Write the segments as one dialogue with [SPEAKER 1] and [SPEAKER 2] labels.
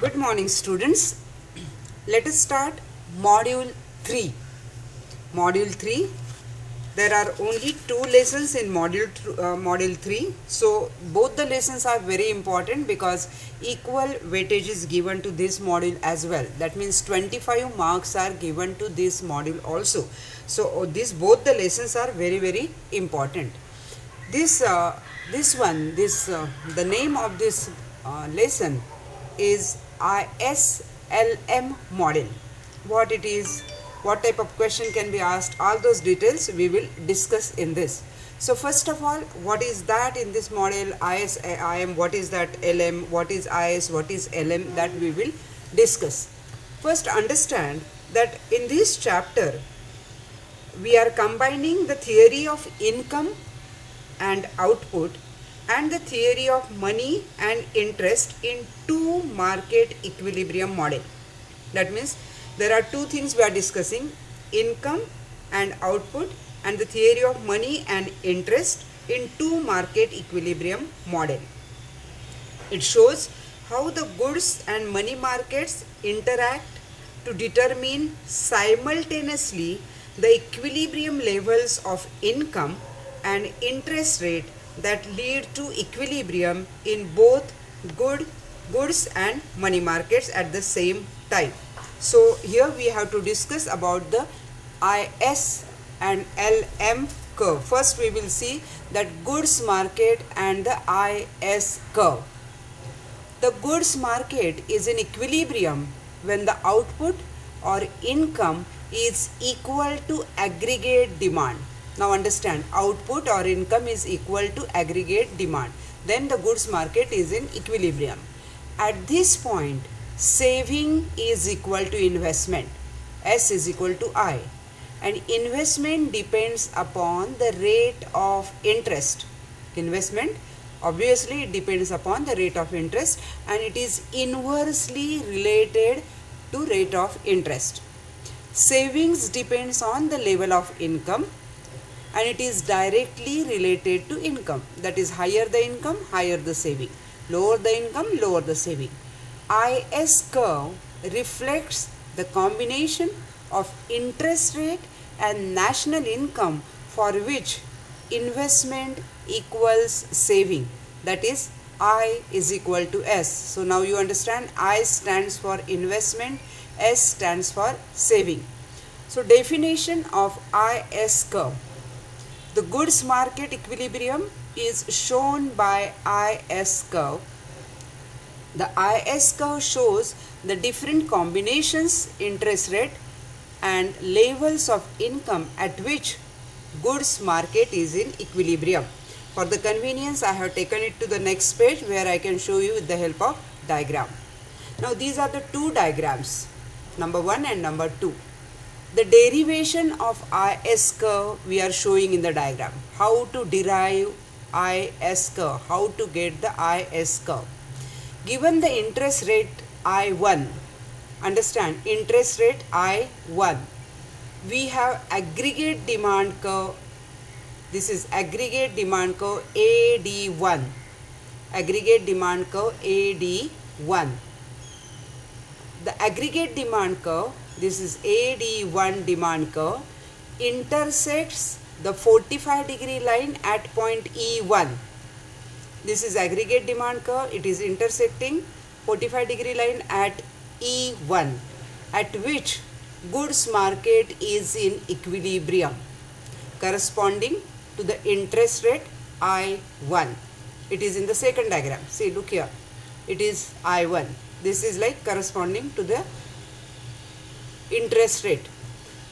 [SPEAKER 1] Good morning, students. Let us start Module 3. Module 3. There are only two lessons in Module 3. So, both the lessons are very important because equal weightage is given to this module as well. That means 25 marks are given to this module also. So, both the lessons are very important. The name of this lesson is ISLM model. What it is, what type of question can be asked, all those details we will discuss in this. So first of all, what is that in this model ISIM, what is that LM, what is IS, what is LM, that we will discuss. First understand that in this chapter we are combining the theory of income and output and the theory of money and interest in two market equilibrium model. That means there are two things we are discussing: income and output and the theory of money and interest in two market equilibrium model. It shows how the goods and money markets interact to determine simultaneously the equilibrium levels of income and interest rate that lead to equilibrium in both goods and money markets at the same time. So here we have to discuss about the IS and LM curve. First we will see that goods market and the IS curve. The goods market is in equilibrium when the output or income is equal to aggregate demand. Now understand, output or income is equal to aggregate demand. Then the goods market is in equilibrium. At this point, saving is equal to investment. S is equal to I. And investment depends upon the rate of interest. Investment obviously depends upon the rate of interest and it is inversely related to rate of interest. Savings depends on the level of income and it is directly related to income. That is, higher the income, higher the saving. Lower the income, lower the saving. IS curve reflects the combination of interest rate and national income for which investment equals saving. That is, I is equal to S. So now you understand, I stands for investment, S stands for saving. So definition of IS curve. The goods market equilibrium is shown by IS curve. The IS curve shows the different combinations, interest rate and levels of income at which goods market is in equilibrium. For the convenience, I have taken it to the next page where I can show you with the help of diagram. Now these are the two diagrams, number 1 and number 2. The derivation of IS curve we are showing in the diagram. How to derive IS curve, how to get the IS curve. Given the interest rate I1, understand, interest rate I1, we have aggregate demand curve. This is aggregate demand curve AD1, aggregate demand curve AD1. The aggregate demand curve, this is AD1 demand curve, intersects the 45-degree line at point E1. This is aggregate demand curve, it is intersecting 45-degree line at E1, at which goods market is in equilibrium corresponding to the interest rate I1. It is in the second diagram. See, look here, it is I1. This is like corresponding to the interest rate.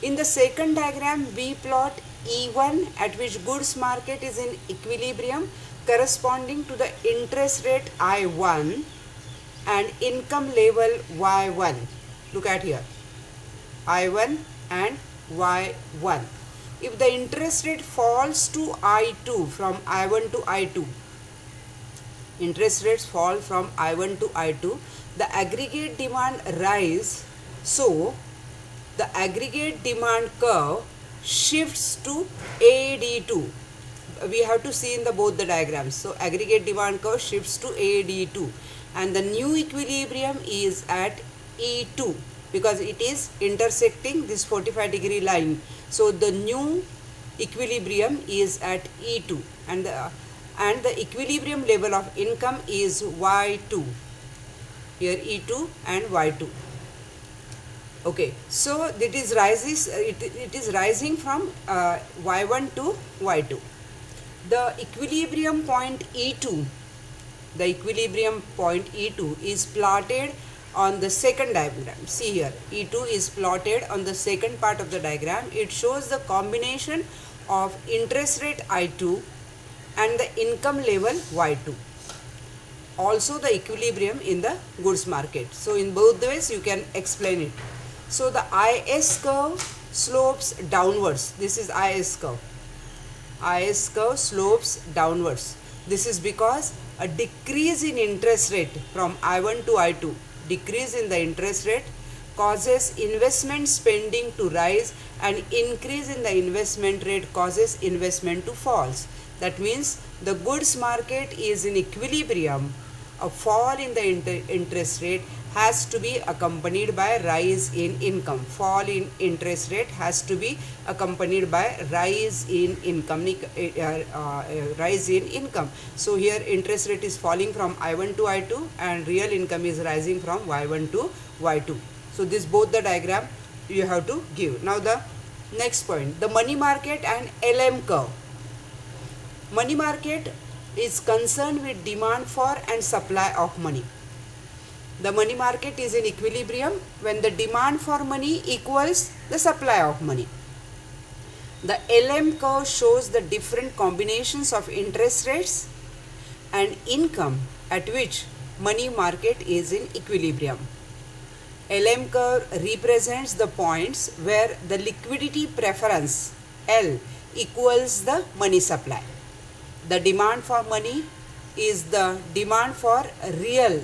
[SPEAKER 1] In the second diagram, we plot E1 at which goods market is in equilibrium corresponding to the interest rate I1 and income level Y1. Look at here, I1 and Y1. If the interest rate falls to I2 from I1 to I2, interest rates fall from I1 to I2, the aggregate demand rise. So the aggregate demand curve shifts to AD2. We have to see in both the diagrams. So aggregate demand curve shifts to AD2. and the new equilibrium is at E2 because it is intersecting this 45-degree line. So the new equilibrium is at E2 and the equilibrium level of income is Y2. Here E2 and Y2. Okay, so it is rising from Y1 to Y2. The equilibrium point E2 is plotted on the second diagram. See here, E2 is plotted on the second part of the diagram. It shows the combination of interest rate I2 and the income level Y2. Also the equilibrium in the goods market. So in both ways you can explain it. So the IS curve slopes downwards. This is IS curve. IS curve slopes downwards. This is because a decrease in interest rate from I1 to I2, decrease in the interest rate causes investment spending to rise, and increase in the investment rate causes investment to fall. That means the goods market is in equilibrium. A fall in the interest rate has to be accompanied by rise in income. Fall in interest rate has to be accompanied by rise in income. So here interest rate is falling from I1 to I2 and real income is rising from Y1 to Y2. So this both the diagram you have to give. Now the next point, the money market and LM curve. Money market is concerned with demand for and supply of money. The money market is in equilibrium when the demand for money equals the supply of money. The LM curve shows the different combinations of interest rates and income at which money market is in equilibrium. LM curve represents the points where the liquidity preference L equals the money supply. The demand for money is the demand for real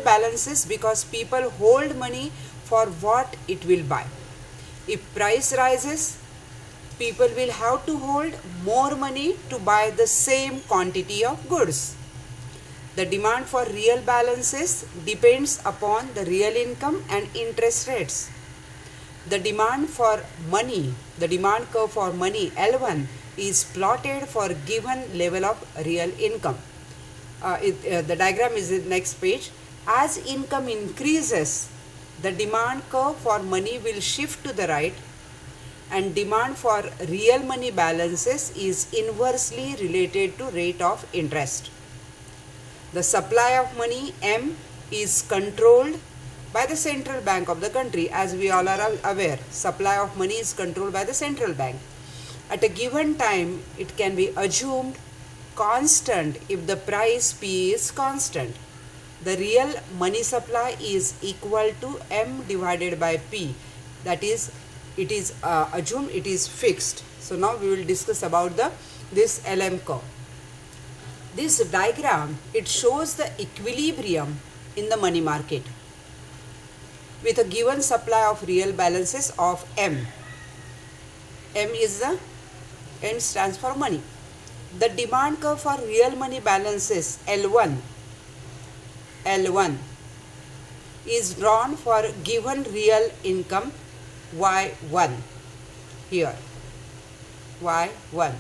[SPEAKER 1] balances because people hold money for what it will buy. If price rises, people will have to hold more money to buy the same quantity of goods. The demand for real balances depends upon the real income and interest rates. The demand for money, the demand curve for money L1 is plotted for given level of real income. The diagram is in next page. As income increases, the demand curve for money will shift to the right, and demand for real money balances is inversely related to rate of interest. The supply of money M is controlled by the central bank of the country. As we all are aware, supply of money is controlled by the central bank. At a given time, it can be assumed constant if the price P is constant. The real money supply is equal to M divided by P. That is, it is assumed it is fixed. So now we will discuss about this LM curve. This diagram, it shows the equilibrium in the money market with a given supply of real balances of M. M stands for money. The demand curve for real money balances L1 is drawn for given real income Y1 here. Y1.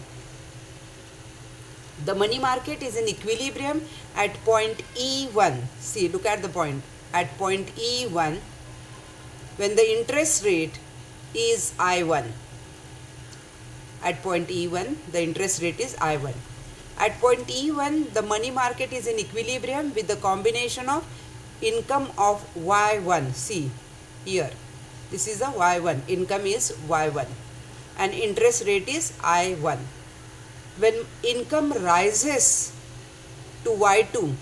[SPEAKER 1] The money market is in equilibrium at point E1. See, look at the point. At point E1, when the interest rate is I1. At point E1, the interest rate is I1. At point E1, the money market is in equilibrium with the combination of income of Y1. See, here. This is the Y1. Income is Y1. And interest rate is I1. When income rises to Y2,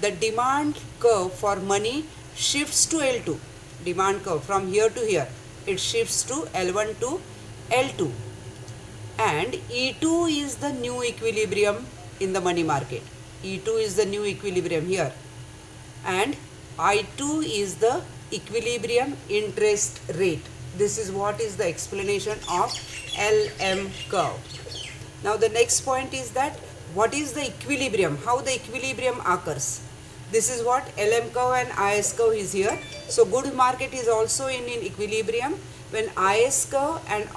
[SPEAKER 1] the demand curve for money shifts to L2. Demand curve from here to here, it shifts to L1 to L2. And E2 is the new equilibrium in the money market. E2 is the new equilibrium here. And I2 is the equilibrium interest rate. This is what is the explanation of LM curve. Now the next point is that what is the equilibrium, how the equilibrium occurs. This is what LM curve and IS curve is here. So good market is also in equilibrium when IS curve and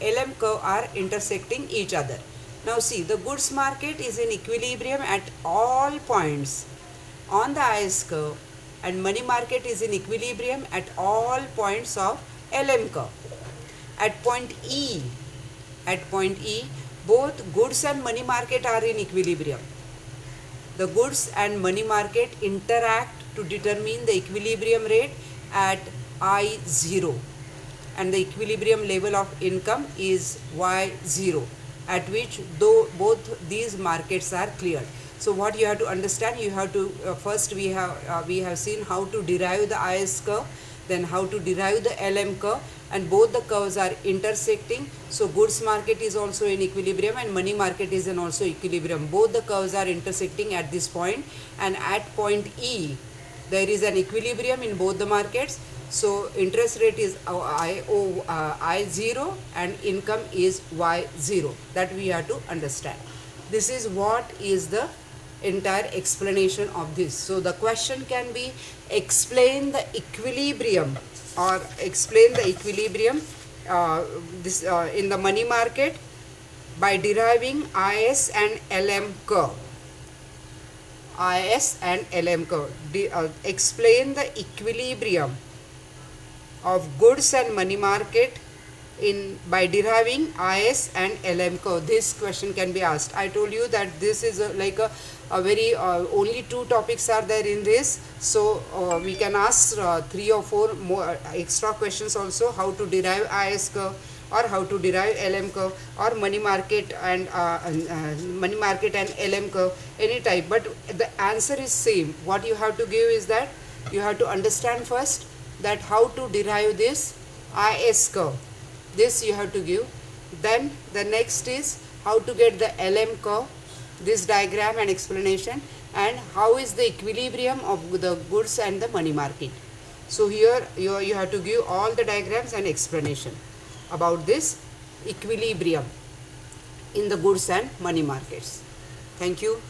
[SPEAKER 1] LM curve are intersecting each other. Now see, the goods market is in equilibrium at all points on the IS curve, and money market is in equilibrium at all points of LM curve. At point E, both goods and money market are in equilibrium. The goods and money market interact to determine the equilibrium rate at I0, and the equilibrium level of income is Y0, at which both these markets are cleared. So what you have to understand, you have to first we have seen how to derive the IS curve, then how to derive the LM curve, and both the curves are intersecting. So goods market is also in equilibrium and money market is in also equilibrium. Both the curves are intersecting at this point, and at point E there is an equilibrium in both the markets. So interest rate is I0 and income is Y0. That we have to understand. This is what is the entire explanation of this. So the question can be explain the equilibrium or explain the equilibrium in the money market by deriving IS and LM curve. IS and LM curve. Explain the equilibrium of goods and money market by deriving IS and LM curve. This question can be asked. I told you that this is like a very only two topics are there in this, so we can ask 3 or 4 more extra questions also, how to derive IS curve or how to derive LM curve or money market and LM curve, any type, but the answer is same. What you have to give is that you have to understand first that how to derive this IS curve. This you have to give. Then the next is how to get the LM curve, this diagram and explanation, and how is the equilibrium of the goods and the money market. So here you have to give all the diagrams and explanation about this equilibrium in the goods and money markets. Thank you.